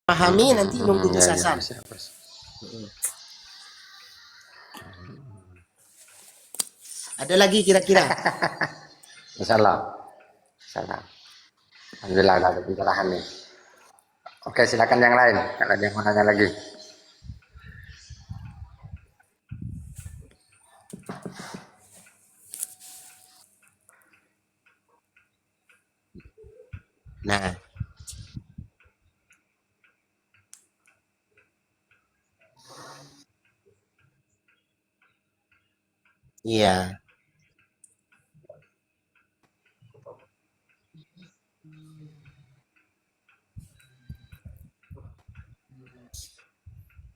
Pahami nanti nunggu Ya, kesasar. bisa, Bos. Ada lagi kira-kira? Insyaallah. Insyaallah. Alhamdulillah ada pencerahan nih. Oke, silakan yang lain. Kalau ada yang mau nanya lagi. Nah, iya,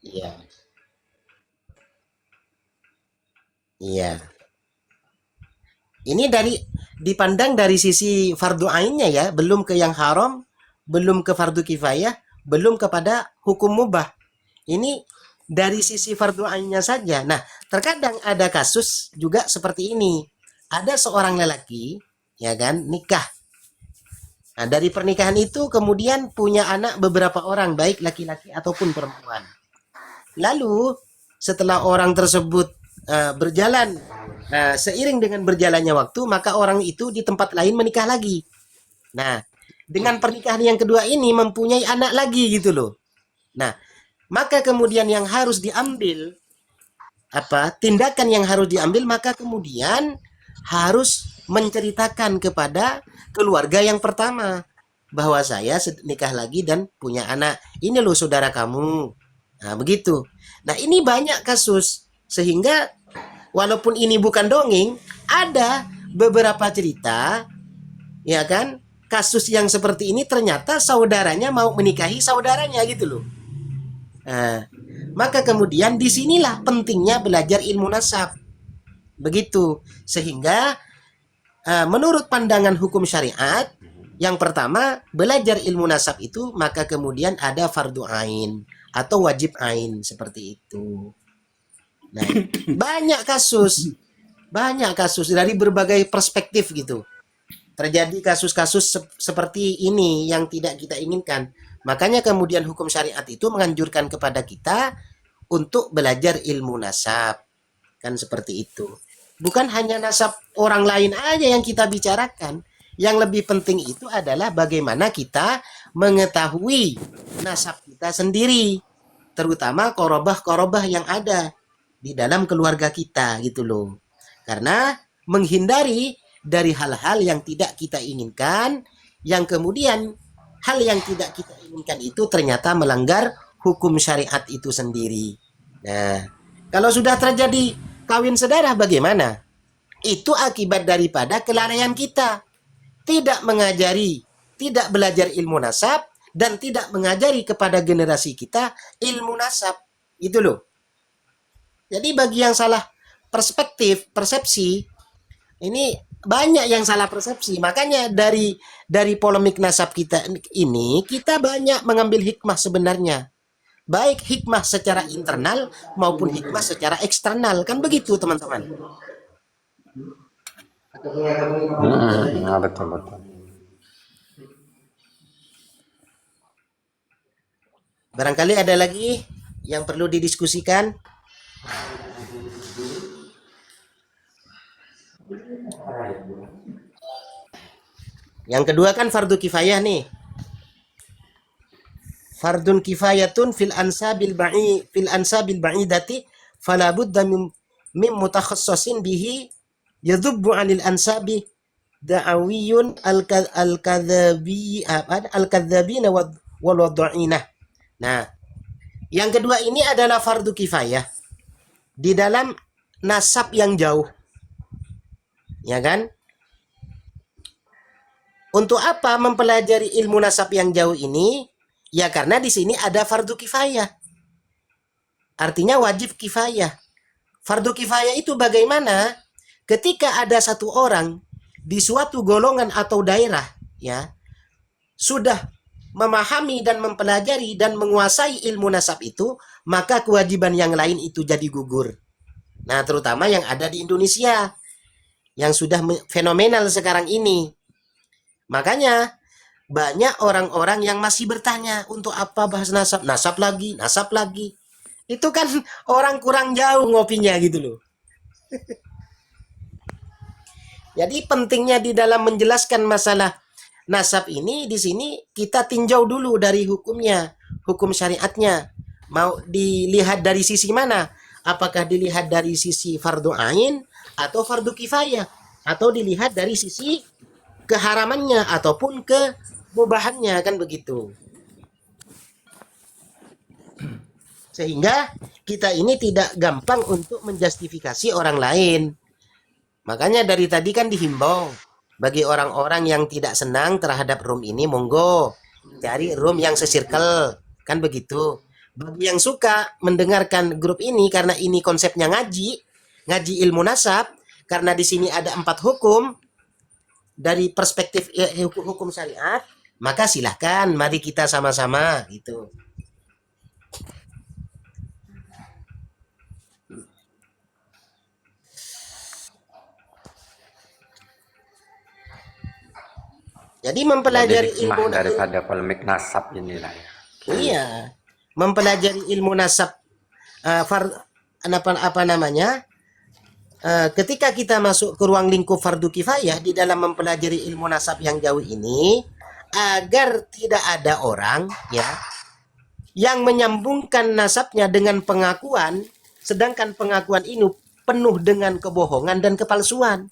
iya, iya. Ini dipandang dari sisi fardu ainnya ya, belum ke yang haram, belum ke fardu kifayah, belum kepada hukum mubah. Ini dari sisi fardu ainnya saja. Nah, terkadang ada kasus juga seperti ini. Ada seorang lelaki, ya kan, nikah. Nah, dari pernikahan itu kemudian punya anak beberapa orang, baik laki-laki ataupun perempuan. Lalu setelah orang tersebut berjalan, seiring dengan berjalannya waktu, maka orang itu di tempat lain menikah lagi. Nah, dengan pernikahan yang kedua ini mempunyai anak lagi gitu loh. Nah, maka kemudian yang harus diambil tindakan yang harus diambil, maka kemudian harus menceritakan kepada keluarga yang pertama bahwa saya nikah lagi dan punya anak. Ini loh saudara kamu. Nah, begitu. Nah, ini banyak kasus sehingga walaupun ini bukan dongeng, ada beberapa cerita, ya kan? Kasus yang seperti ini ternyata saudaranya mau menikahi saudaranya gitu loh. Nah, maka kemudian disinilah pentingnya belajar ilmu nasab. Begitu. Sehingga menurut pandangan hukum syariat, yang pertama belajar ilmu nasab itu maka kemudian ada fardu ain atau wajib ain seperti itu. Nah, banyak kasus dari berbagai perspektif gitu. Terjadi kasus-kasus seperti ini yang tidak kita inginkan. Makanya kemudian hukum syariat itu menganjurkan kepada kita untuk belajar ilmu nasab. Kan seperti itu. Bukan hanya nasab orang lain aja yang kita bicarakan. Yang lebih penting itu adalah bagaimana kita mengetahui nasab kita sendiri. Terutama korobah-korobah yang ada di dalam keluarga kita gitu loh. Karena menghindari dari hal-hal yang tidak kita inginkan, yang kemudian hal yang tidak kita inginkan itu ternyata melanggar hukum syariat itu sendiri. Nah, kalau sudah terjadi kawin sedarah bagaimana? Itu akibat daripada kelalaian kita. Tidak mengajari, tidak belajar ilmu nasab, dan tidak mengajari kepada generasi kita ilmu nasab. Itu loh. Jadi bagi yang salah perspektif, persepsi, ini banyak yang salah persepsi. Makanya dari polemik nasab kita ini, kita banyak mengambil hikmah sebenarnya. Baik hikmah secara internal maupun hikmah secara eksternal. Kan begitu teman-teman. Nah, betul betul. Barangkali ada lagi yang perlu didiskusikan. Yang kedua kan fardu kifayah nih. Fardun kifayatun fil ansabil ba'idati fala budda min mutakhassisin bihi yadhubbu 'anil ansabi da'awiyun al-kadzabi al-kadzabina wal wad'inah. Nah, yang kedua ini adalah fardu kifayah di dalam nasab yang jauh. Ya kan? Untuk apa mempelajari ilmu nasab yang jauh ini? Ya karena di sini ada fardu kifayah. Artinya wajib kifayah. Fardu kifayah itu bagaimana? Ketika ada satu orang di suatu golongan atau daerah, ya, sudah memahami dan mempelajari dan menguasai ilmu nasab itu, maka kewajiban yang lain itu jadi gugur. Nah, terutama yang ada di Indonesia, yang sudah fenomenal sekarang ini. Makanya banyak orang-orang yang masih bertanya, untuk apa bahas nasab? Nasab lagi, nasab lagi. Itu kan orang kurang jauh ngopinya gitu loh. Jadi pentingnya di dalam menjelaskan masalah nasab ini, di sini kita tinjau dulu dari hukumnya, hukum syariatnya. Mau dilihat dari sisi mana? Apakah dilihat dari sisi fardu ain atau fardu kifayah, atau dilihat dari sisi keharamannya ataupun kemubahannya, kan begitu. Sehingga kita ini tidak gampang untuk menjustifikasi orang lain. Makanya dari tadi kan dihimbau bagi orang-orang yang tidak senang terhadap room ini, monggo cari room yang sesirkel, kan begitu. Bagi yang suka mendengarkan grup ini karena ini konsepnya ngaji, ngaji ilmu nasab, karena di sini ada 4 hukum dari perspektif hukum syariat, maka silahkan mari kita sama-sama gitu. Jadi Jadi mempelajari hikmah ilmu daripada polemik nasab inilah ya. iya, mempelajari ilmu nasab, apa namanya? Ketika kita masuk ke ruang lingkup fardu kifayah di dalam mempelajari ilmu nasab yang jauh ini, agar tidak ada orang ya yang menyambungkan nasabnya dengan pengakuan, sedangkan pengakuan ini penuh dengan kebohongan dan kepalsuan.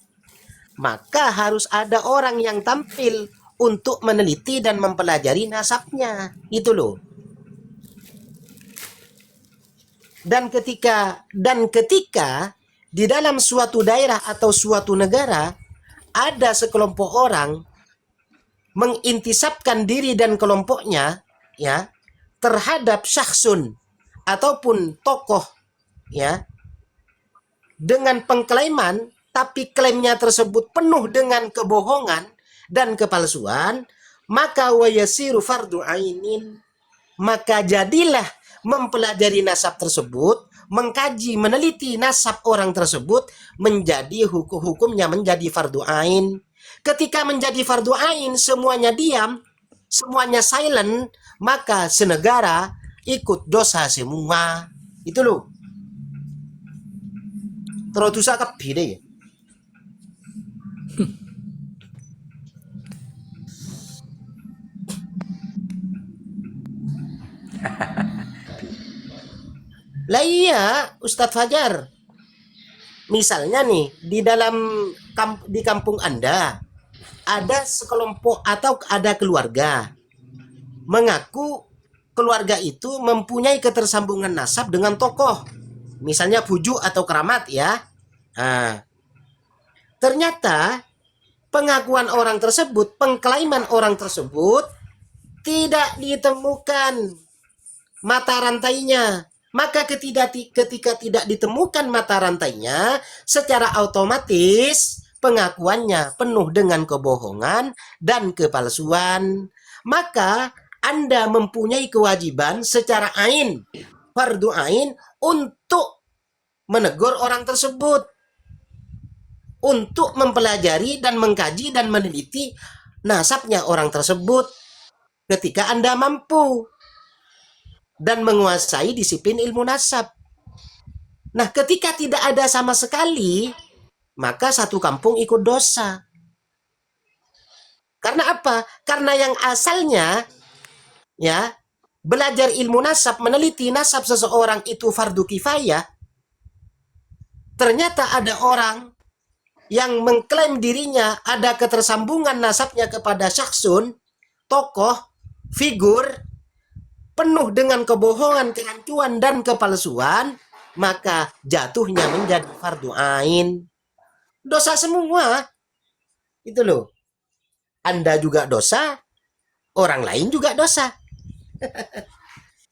Maka harus ada orang yang tampil untuk meneliti dan mempelajari nasabnya. Itu loh. Dan ketika di dalam suatu daerah atau suatu negara ada sekelompok orang mengintisabkan diri dan kelompoknya ya terhadap syakhsun ataupun tokoh ya dengan pengklaiman, tapi klaimnya tersebut penuh dengan kebohongan dan kepalsuan, maka wayasiru fardu ainin, maka jadilah mempelajari nasab tersebut, mengkaji, meneliti nasab orang tersebut menjadi hukumnya menjadi fardu ain. Ketika menjadi fardu ain, semuanya diam, semuanya silent, maka senegara ikut dosa semua. Itu loh. Terus dosa kabeh ya. Lah iya, Ustadz Fajar. Misalnya nih, di kampung Anda ada sekelompok atau ada keluarga mengaku keluarga itu mempunyai ketersambungan nasab dengan tokoh, misalnya bujuk atau keramat ya. Nah, ternyata pengakuan orang tersebut, pengklaiman orang tersebut tidak ditemukan mata rantainya. Maka ketika tidak ditemukan mata rantainya, secara otomatis pengakuannya penuh dengan kebohongan dan kepalsuan. Maka Anda mempunyai kewajiban secara ain, fardu ain, untuk menegur orang tersebut, untuk mempelajari dan mengkaji dan meneliti nasabnya orang tersebut ketika Anda mampu dan menguasai disiplin ilmu nasab. Nah, ketika tidak ada sama sekali, maka satu kampung ikut dosa. Karena apa? Karena yang asalnya ya belajar ilmu nasab, meneliti nasab seseorang itu fardu kifayah, ternyata ada orang yang mengklaim dirinya ada ketersambungan nasabnya kepada syakhsun, tokoh, figur, penuh dengan kebohongan, kerancuan, dan kepalsuan, maka jatuhnya menjadi fardu ain. Dosa semua. Itu loh. Anda juga dosa, orang lain juga dosa.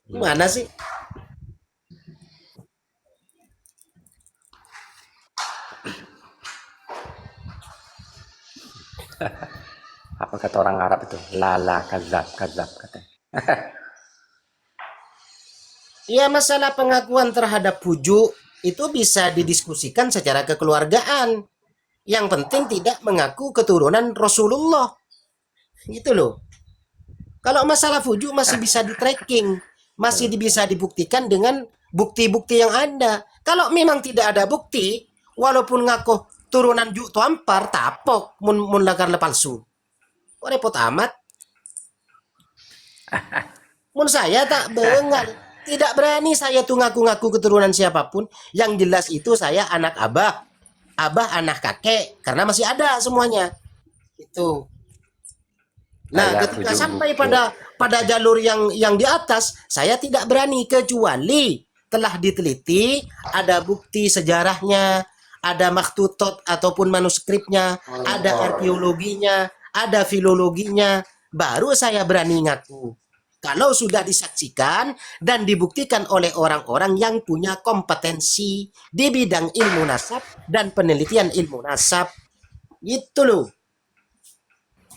Gimana sih? Apa kata orang Arab itu? Lala kazab katanya. Ya, masalah pengakuan terhadap bujuk itu bisa didiskusikan secara kekeluargaan. Yang penting tidak mengaku keturunan Rasulullah. Gitu loh. Kalau masalah fujuk masih bisa di tracking, masih bisa dibuktikan dengan bukti-bukti yang ada. Kalau memang tidak ada bukti, walaupun ngaku turunan juk tuampar, tapok mun lagar palsu. Kok repot amat? Mun saya tak bengal. Tidak berani saya tuh ngaku-ngaku keturunan siapapun. Yang jelas itu saya anak abah. Abah anak kakek. Karena masih ada semuanya. Itu. Nah, Saya ketika tujuh sampai buku. pada jalur yang di atas, saya tidak berani kecuali telah diteliti, ada bukti sejarahnya, ada maktutot ataupun manuskripnya, ada arkeologinya, ada filologinya, baru saya berani ngaku. Kalau sudah disaksikan dan dibuktikan oleh orang-orang yang punya kompetensi di bidang ilmu nasab dan penelitian ilmu nasab, gitu loh.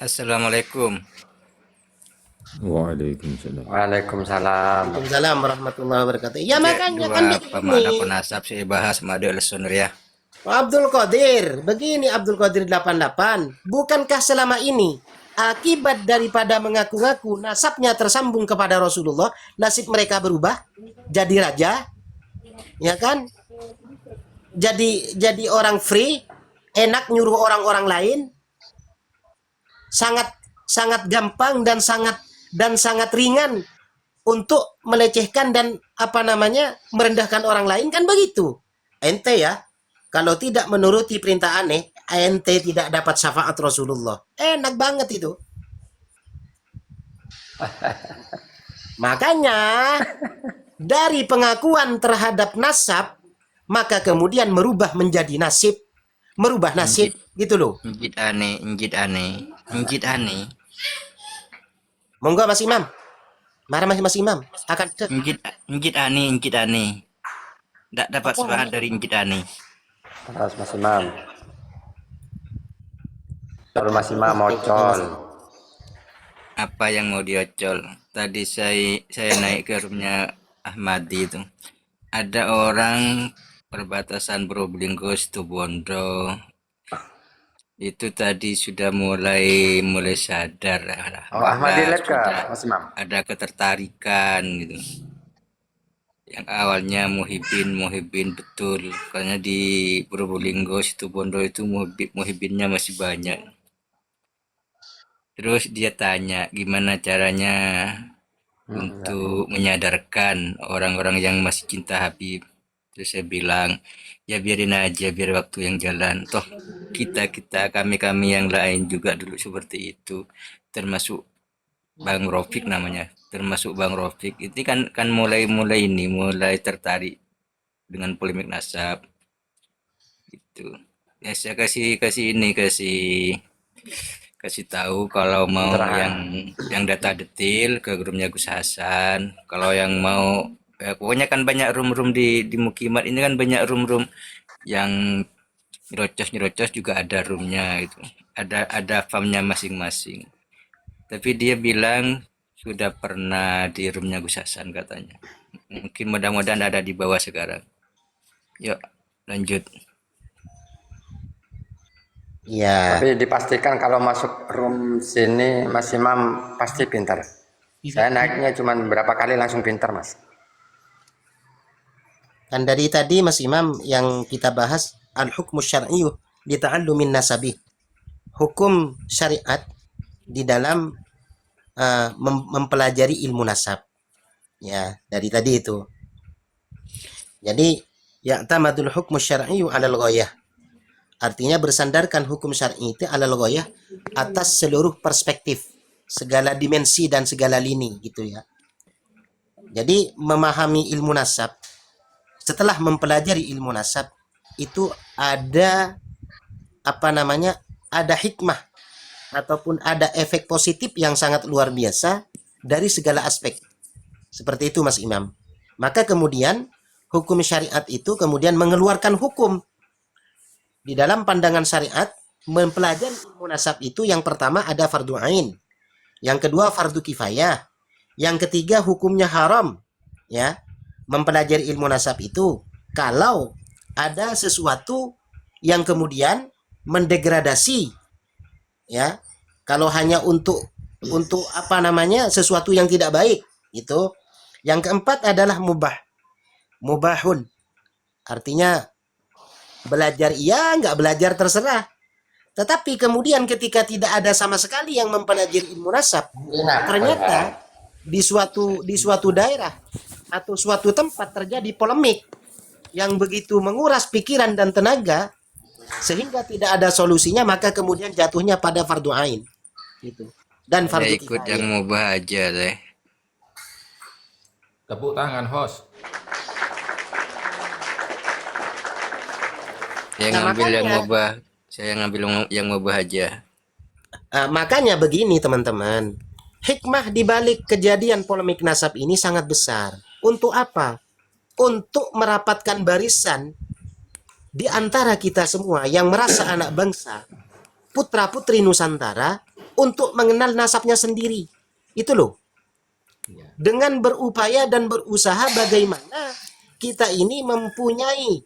Assalamualaikum. Waalaikumsalam. Waalaikumsalam. Waalaikumsalam warahmatullahi wabarakatuh. Ya Cek makanya kan dua pemakna begini. penasab saya bahas madu lesunur ya. Abdul Qadir, begini Abdul Qadir 88. Bukankah selama ini akibat daripada mengaku-ngaku nasabnya tersambung kepada Rasulullah, nasib mereka berubah jadi raja, ya kan? Jadi orang free, enak nyuruh orang-orang lain, sangat sangat gampang dan sangat ringan untuk melecehkan dan merendahkan orang lain, kan begitu. Ente ya, kalau tidak menuruti perintah aneh, ente tidak dapat syafaat Rasulullah. Enak banget itu. Makanya dari pengakuan terhadap nasab, maka kemudian merubah menjadi nasib, merubah nasib, gitu loh. Injit aneh, injit aneh, injit aneh, Monggo Mas Imam. Marah Mas Imam. Akan ke injit aneh, injit aneh. Tidak dapat syafaat dari injit aneh. Terus Mas Imam. Col Mas Imam mocol. Apa yang mau diocol? Tadi saya naik ke rumahnya Ahmadi itu. Ada orang perbatasan Probolinggo Situbondo. Itu tadi sudah mulai sadar Oh, Ahmadi bahwa Leka, sudah Mas Imam. ada ketertarikan gitu. Yang awalnya muhibin betul, karena di Probolinggo Situbondo itu muhibinnya masih banyak. Terus dia tanya gimana caranya untuk menyadarkan orang-orang yang masih cinta Habib. Terus saya bilang, ya biarin aja, biar waktu yang jalan. Toh kami yang lain juga dulu seperti itu, termasuk Bang Rofik namanya, termasuk Bang Rofik. Ini kan mulai tertarik dengan polemik nasab. Itu. Ya saya kasih tahu kalau mau yang data detail ke grupnya Gus Hasan. Kalau yang mau ya pokoknya kan banyak room di Mukimat ini, kan banyak room yang nyerocos juga ada roomnya itu. Ada farmnya masing-masing. Tapi dia bilang sudah pernah di roomnya Gus Hasan katanya. Mungkin mudah-mudahan ada di bawah sekarang. Yuk lanjut. ya. Tapi dipastikan kalau masuk room sini Mas Imam pasti pintar. Saya naiknya cuma berapa kali langsung pintar, Mas. Kan dari tadi Mas Imam yang kita bahas al-hukmu syar'iyyu li ta'allumin nasabi. Hukum syariat di dalam mempelajari ilmu nasab. Ya, dari tadi itu. Jadi ya'tamadul hukmu syar'iyyu 'alal ghayah. Artinya bersandarkan hukum syar'i itu 'alal ghayah, atas seluruh perspektif, segala dimensi dan segala lini gitu ya. Jadi memahami ilmu nasab, setelah mempelajari ilmu nasab itu ada ada hikmah ataupun ada efek positif yang sangat luar biasa dari segala aspek. Seperti itu Mas Imam. Maka kemudian hukum syariat itu kemudian mengeluarkan hukum. Di dalam pandangan syariat, mempelajari ilmu nasab itu yang pertama ada fardu ain, yang kedua fardu kifayah, yang ketiga hukumnya haram. Ya, mempelajari ilmu nasab itu kalau ada sesuatu yang kemudian mendegradasi, ya, kalau hanya untuk untuk apa namanya sesuatu yang tidak baik itu. Yang keempat adalah mubahun, artinya belajar iya, nggak belajar terserah. Tetapi kemudian ketika tidak ada sama sekali yang mempelajari ilmu nasab, ternyata di suatu daerah atau suatu tempat terjadi polemik yang begitu menguras pikiran dan tenaga sehingga tidak ada solusinya, maka kemudian jatuhnya pada fardu ain gitu dan Saya fardu ikut yang kifayah. mubah aja deh. Tepuk tangan host. Saya Nah, ngambil yang makanya mubah. Saya ngambil yang mubah aja. makanya begini teman-teman, hikmah di balik kejadian polemik nasab ini sangat besar. Untuk apa? Untuk merapatkan barisan di antara kita semua yang merasa anak bangsa, putra-putri Nusantara, untuk mengenal nasabnya sendiri. Itu loh. Dengan berupaya dan berusaha bagaimana kita ini mempunyai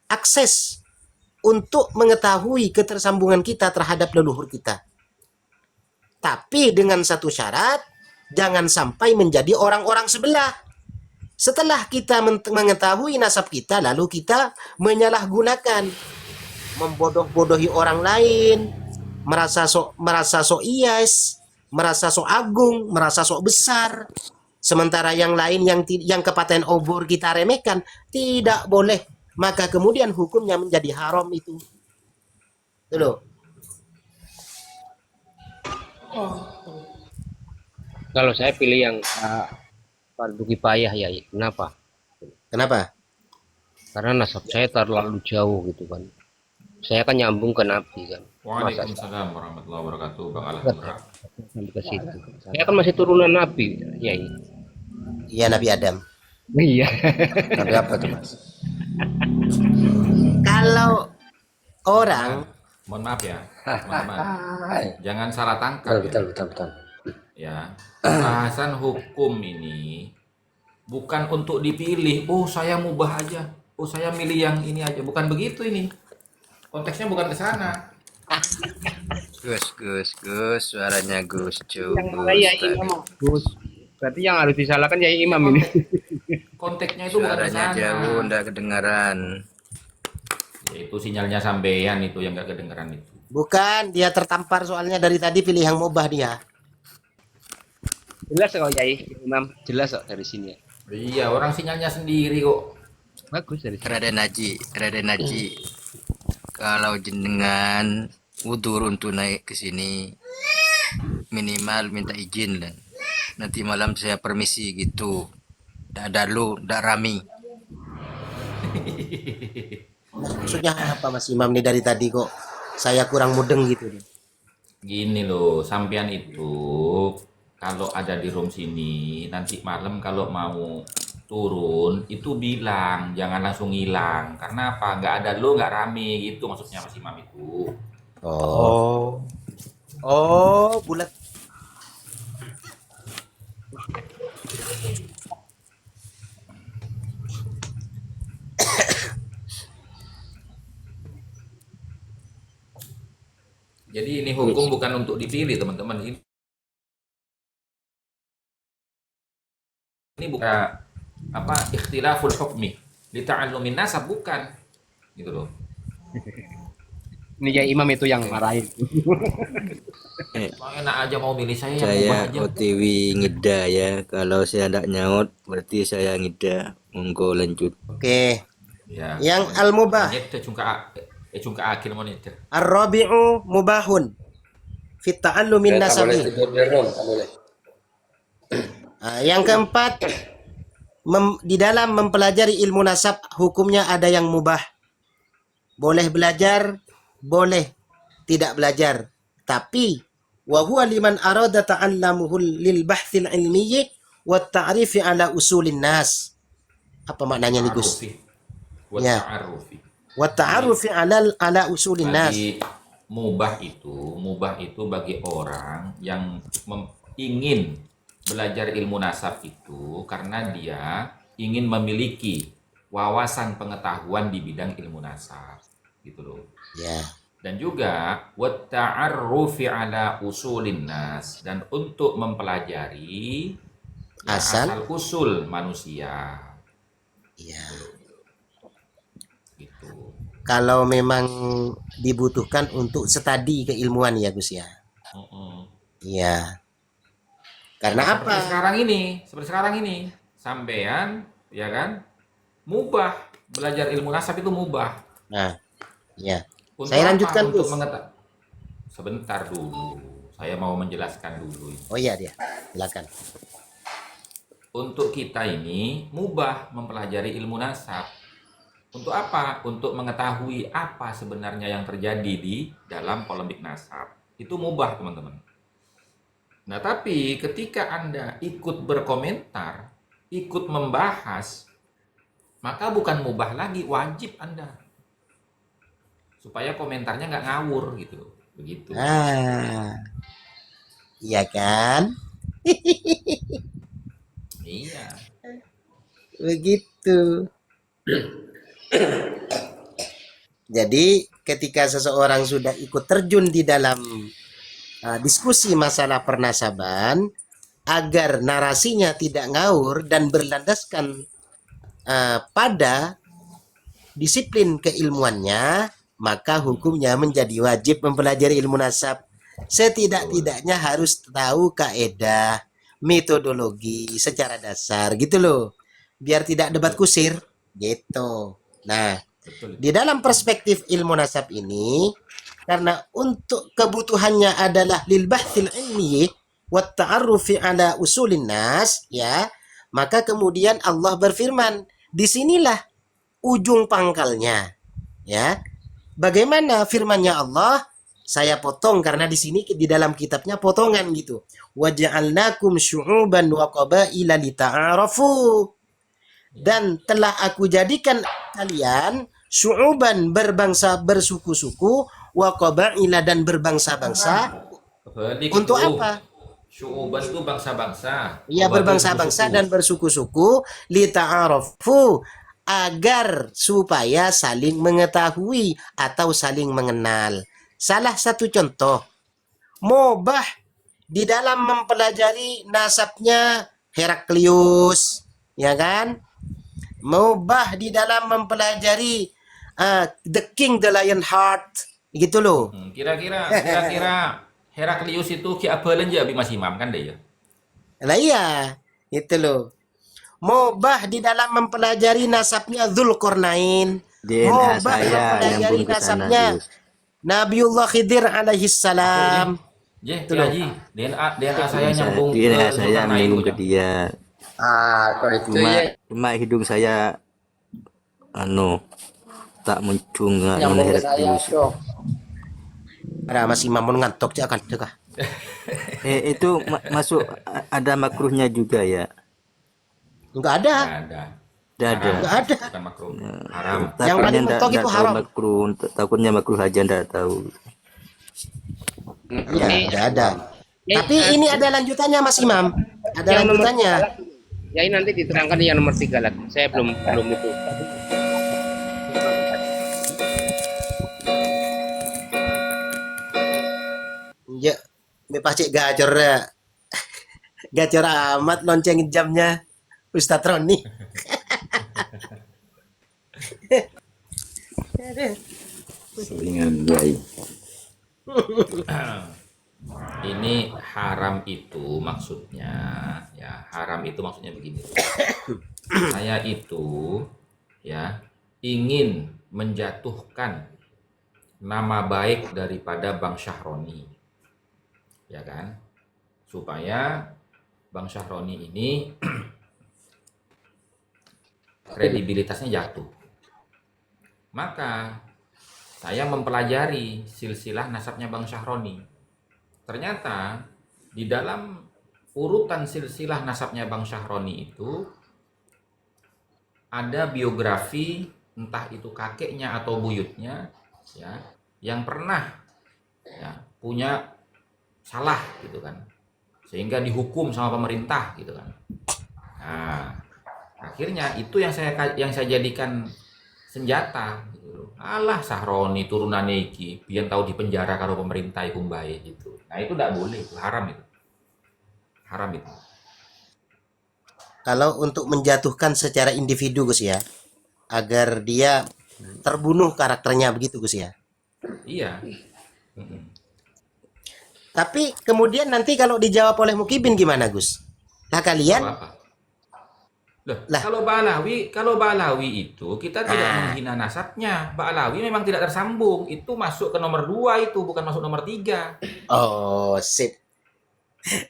akses untuk mengetahui ketersambungan kita terhadap leluhur kita. Tapi dengan satu syarat, jangan sampai menjadi orang-orang sebelah. Setelah kita mengetahui nasab kita, lalu kita menyalahgunakan, membodoh-bodohi orang lain, merasa sok ias, merasa sok agung, merasa sok besar. Sementara yang lain yang kepaten obor kita remehkan, tidak boleh. Maka kemudian hukumnya menjadi haram itu. Itu loh. Kalau saya pilih yang fardu kifayah ya. Kenapa? Kenapa? Karena nasab saya terlalu jauh gitu kan. Saya kan nyambung ke Nabi kan. Masa Waalaikumsalam warahmatullahi wabarakatuh. Bang Alhamdulillah. sampai ke situ. Saya kan masih turunan Nabi ya. Iya, Nabi Adam. Iya. Tapi apa tuh Mas? Kalau orang Mohon maaf ya, teman-teman. Jangan salah Betul, tangkap ya. betul, betul, betul. Ya. Bahasan hukum ini bukan untuk dipilih. Oh, saya mubah aja. Oh, saya milih yang ini aja. Bukan begitu ini. Konteksnya bukan ke sana. Gus, suaranya Gus Yang malah ya tadi. Imam Gus. Berarti yang harus disalahkan ya Imam ini. Konteksnya itu bukan ke Suaranya sana. jauh, ndak kedengaran. Itu sinyalnya sampean itu yang gak kedengeran itu. bukan, dia tertampar soalnya dari tadi pilih yang mubah dia. Jelas kok Yai Imam, jelas kok dari sini ya. Iya, orang sinyalnya sendiri kok. Bagus dari sini. Raden Haji. Kalau jenengan udur untuk naik ke sini, minimal minta izin lah. Nanti malam saya permisi gitu. Ndak ada lu, ndak rami. Maksudnya apa Mas Imam nih dari tadi kok saya kurang mudeng gitu. Gini loh, sampean itu kalau ada di room sini, nanti malam kalau mau turun itu bilang, jangan langsung hilang. Karena apa? Nggak ada lo, nggak rame gitu maksudnya Mas Imam itu. Oh. Oh, bulat. Jadi ini hukum bukan untuk dipilih teman-teman. Ini bukan apa ikhtilaful hukmi li ta'allumin nasab, bukan gitu loh. Ini ya Imam itu yang marahin. Mau enak aja mau milih saya yang Saya ubah aja. OTW ngida ya. Kalau saya ndak nyaut berarti saya ngida. Monggo lanjut. Oke. Ya. Yang al-mubah. Monyet cungka akhir monyet. Ar-rabi'u mubahun fit ta'allumin Tak boleh nasabi. tidur di room, tak boleh. Yang keempat, di dalam mempelajari ilmu nasab hukumnya ada yang mubah. Boleh belajar, boleh tidak belajar. Tapi wa huwa liman arada ta'allamuhu lil bahthil ilmiyyi wa ta'rifi ala usulin nas. Apa maknanya nih Gus? Wa Ya. ta'arrufi. Wa ta'arufi ala usulin nas. Bagi mubah itu bagi orang yang ingin belajar ilmu nasab itu karena dia ingin memiliki wawasan pengetahuan di bidang ilmu nasab gitu loh. Ya. Dan juga wat ta'arrufi ala usulin nas, dan untuk mempelajari ya, Asal. asal usul manusia Ya. gitu. Kalau memang dibutuhkan untuk studi keilmuan ya Gus ya. Mm-mm. Iya. Karena Nah, apa? seperti sekarang ini, sampean ya kan mubah belajar ilmu nasab itu mubah. Nah, ya. Untuk Saya apa? lanjutkan Untuk Gus. Sebentar dulu, saya mau menjelaskan dulu. Oh iya dia. Silakan. Untuk kita ini mubah mempelajari ilmu nasab. Untuk apa? Untuk mengetahui apa sebenarnya yang terjadi di dalam polemik nasab. Itu mubah, teman-teman. Nah, tapi ketika Anda ikut berkomentar, ikut membahas, maka bukan mubah lagi, wajib Anda. Supaya komentarnya nggak ngawur gitu. Begitu. Iya kan? Iya. Begitu. Jadi ketika seseorang sudah ikut terjun di dalam diskusi masalah pernasaban, agar narasinya tidak ngawur dan berlandaskan pada disiplin keilmuannya, maka hukumnya menjadi wajib mempelajari ilmu nasab. Setidak-tidaknya harus tahu kaedah, metodologi secara dasar gitu loh. Biar tidak debat kusir gitu. Nah, Betul. di dalam perspektif ilmu nasab ini, karena untuk kebutuhannya adalah lil bahthil ilmi wa ta'arrufi ala usulin nas, ya, maka kemudian Allah berfirman, disinilah ujung pangkalnya, ya. Bagaimana firmannya Allah? Saya potong karena di sini di dalam kitabnya potongan gitu. Waja'alnakum syu'uban wa qabaila lita'arafu. Dan telah aku jadikan kalian syu'uban, berbangsa bersuku-suku, wa qabaila, dan berbangsa-bangsa. Betul. Untuk apa? Syu'uban itu bangsa-bangsa. Ya, Qabail berbangsa-bangsa suku-suku. dan bersuku-suku, lita'arafu, agar supaya saling mengetahui atau saling mengenal. Salah satu contoh, mubah di dalam mempelajari nasabnya Heraklius, ya kan? Mubah di dalam mempelajari The King the Lionheart, gitu loh. Kira-kira Heraklius itu Ki Abalan ya Mas Imam kan deh ya. Nah iya, itu loh. Mubah di dalam mempelajari nasabnya Dzulqarnain. DNA Mubah saya mempelajari nyambung ke sana, nasabnya Gus. Nabiullah Khidir alaihi salam. Ki Betul. Haji, DNA saya nyambung ke DNA saya Zulkarnain menyambung ke gitu. dia. Kok itu Cuma, ya cuma hidung saya tak muncung nyambung ke saya Heraklius. tuh. Ada masih mamun ngantuk cakap cakap. Itu masuk ada makruhnya juga ya. Enggak ada. Nggak ada. Tidak ada. Enggak ada. Bukan makruh. Haram. Yang paling mentok itu tahu haram. makruh, takutnya makruh aja ndak tahu. Ya, enggak ada. Tapi ini ada lanjutannya Mas Imam. Ada Yang nomor lanjutannya. Ya ini nanti diterangkan yang nomor 3 lagi. Saya belum itu. Ya, me pacik gacor ya. Gacor amat loncengin jamnya Ustadz Roni. Selingan baik. Ini haram itu maksudnya, ya haram itu maksudnya begini. Saya itu ya ingin menjatuhkan nama baik daripada Bang Syahroni, ya kan, supaya Bang Syahroni ini kredibilitasnya jatuh. Maka saya mempelajari silsilah nasabnya Bang Syahroni. Ternyata di dalam urutan silsilah nasabnya Bang Syahroni itu ada biografi, entah itu kakeknya atau buyutnya, ya, yang pernah ya, punya salah gitu kan, sehingga dihukum sama pemerintah gitu kan. Nah, akhirnya itu yang saya jadikan senjata gitu loh. Alah Sahroni turunane iki, biyen tahu di penjara karo pemerintah iku mbae gitu. Nah, itu ndak boleh, itu haram itu. Haram itu. Kalau untuk menjatuhkan secara individu Gus ya, agar dia terbunuh karakternya begitu Gus ya. Iya. Mm-mm. Tapi kemudian nanti kalau dijawab oleh Mukibin gimana Gus? Lah Jawab kalian, apa? Loh, lah kalau Ba'alawi itu kita tidak menghina nasabnya. Ba'alawi memang tidak tersambung. Itu masuk ke nomor 2 itu, bukan masuk nomor 3. oh sip.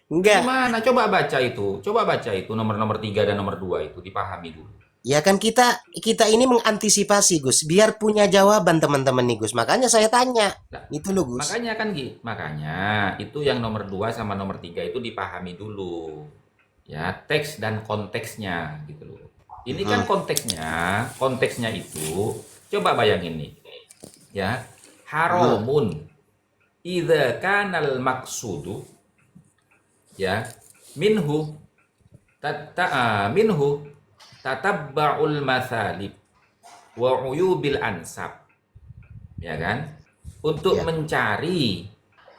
Enggak, Gimana? Coba baca itu. Coba baca itu nomor 3 dan nomor 2 itu dipahami dulu. ya kan kita ini mengantisipasi Gus, biar punya jawaban teman-teman nih Gus. Makanya saya tanya. Nah, Itu loh Gus. makanya kan Gi, makanya itu yang nomor 2 sama nomor 3 itu dipahami dulu. Ya, teks dan konteksnya gitu loh. Ini kan konteksnya itu coba bayangin nih. Ya, haramun idza kanal maksudu ya minhu minhu tatabba'ul mathalib wa uyubil ansab, ya kan, untuk Ya. mencari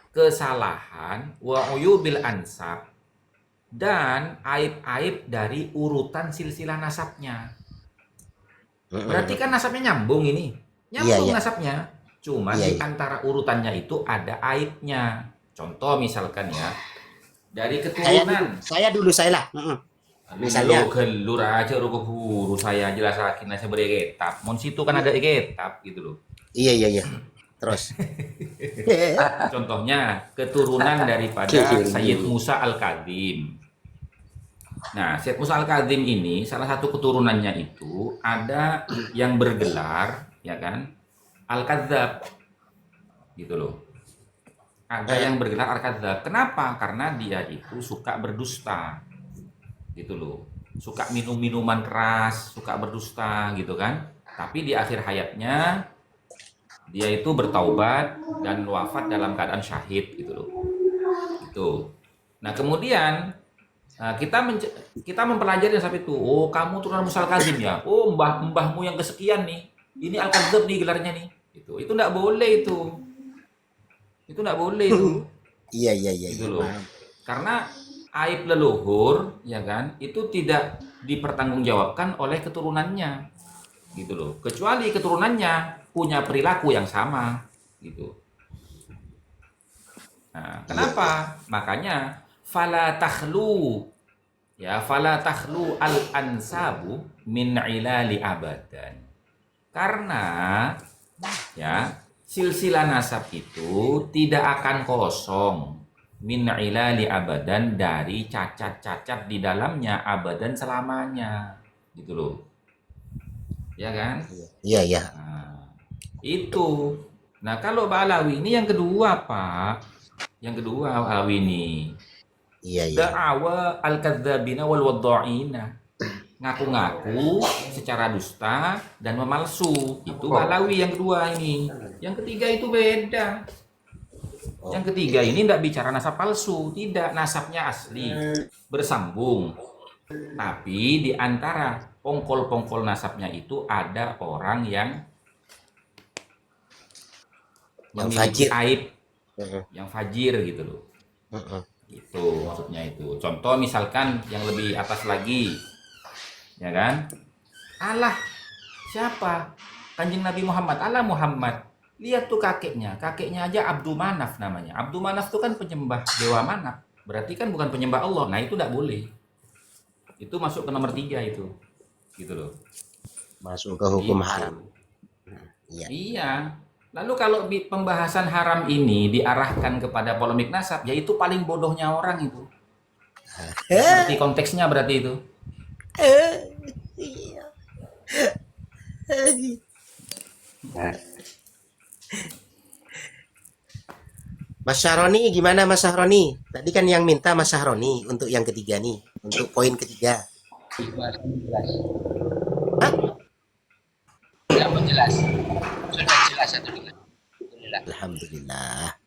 kesalahan wa uyubil ansab dan aib-aib dari urutan silsilah nasabnya. Berarti kan nasabnya nyambung ini. Iya, Nyambung iya. nasabnya. Cuma Iya, di iya. antara urutannya itu ada aibnya. Contoh misalkan ya, dari Saya dulu saya lah. Misalnya. gelur aja ruko guru saya jelasakin saya beri kitab. Mon situ kan ada kitab gitu loh. Iya, iya, iya. Terus. Contohnya keturunan daripada Sayyid Musa Al-Kadzim. Nah, Sayyid Musa Al-Kadzim ini salah satu keturunannya itu ada yang bergelar, ya kan, Al-Kadzab, gitu loh. Ada yang bergelar Al-Kadzab. Kenapa? Karena dia itu suka berdusta, gitu loh. Suka minum minuman keras, suka berdusta, gitu kan. Tapi di akhir hayatnya dia itu bertaubat dan wafat dalam keadaan syahid, gitu loh. Gitu. Nah, kemudian kita mempelajari sampai itu. Oh, kamu turunan Musa Al-Kadzim ya. Oh, mbahmu yang kesekian nih. Ini Al-Kadzab nih gelarnya nih. Itu enggak boleh itu. Itu enggak boleh itu. Iya, iya, iya, Gitu iya. loh. Paham. Karena aib leluhur, ya kan, itu tidak dipertanggungjawabkan oleh keturunannya. Gitu loh. Kecuali keturunannya punya perilaku yang sama, gitu. Nah, kenapa? Makanya fala takhlu al ansabu min ilali abadan. Karena ya silsilah nasab itu tidak akan kosong min ilali abadan dari cacat-cacat di dalamnya abadan selamanya, gitu loh. Ya kan? Iya, iya. Nah, itu. Nah, kalau Ba'alawi ini yang kedua, Pak. Yang kedua Ba'alawi ini. Iya, iya. Da'awa al-kadzabina wal wadda'ina. Ngaku-ngaku secara dusta dan memalsu. Itu Ba'alawi yang kedua ini. Yang ketiga itu beda. Yang ketiga ini tidak bicara nasab palsu. Tidak, nasabnya asli. Bersambung. Tapi di antara pongkol-pongkol nasabnya itu ada orang yang memiliki fajir. aib, Heeh. yang fajir gitu loh. Heeh. Itu maksudnya itu. Contoh misalkan yang lebih atas lagi, ya kan? Allah siapa? Kanjeng Nabi Muhammad. Allah Muhammad. Lihat tuh kakeknya aja Abdul Manaf namanya. Abdul Manaf itu kan penyembah dewa Manaf. Berarti kan bukan penyembah Allah. Nah, itu tidak boleh. Itu masuk ke nomor 3 itu. Gitu loh. Masuk ke hukum Gitu. haram. Iya. Iya. Lalu kalau pembahasan haram ini diarahkan kepada polemik nasab, ya itu paling bodohnya orang itu. Seperti konteksnya berarti itu. Iya. Mas Syahroni gimana Mas Syahroni? Tadi kan yang minta Mas Syahroni untuk yang ketiga nih, untuk poin ketiga. Hah? Tidak menjelas. Sudah jelas satu dengan. Alhamdulillah. Alhamdulillah.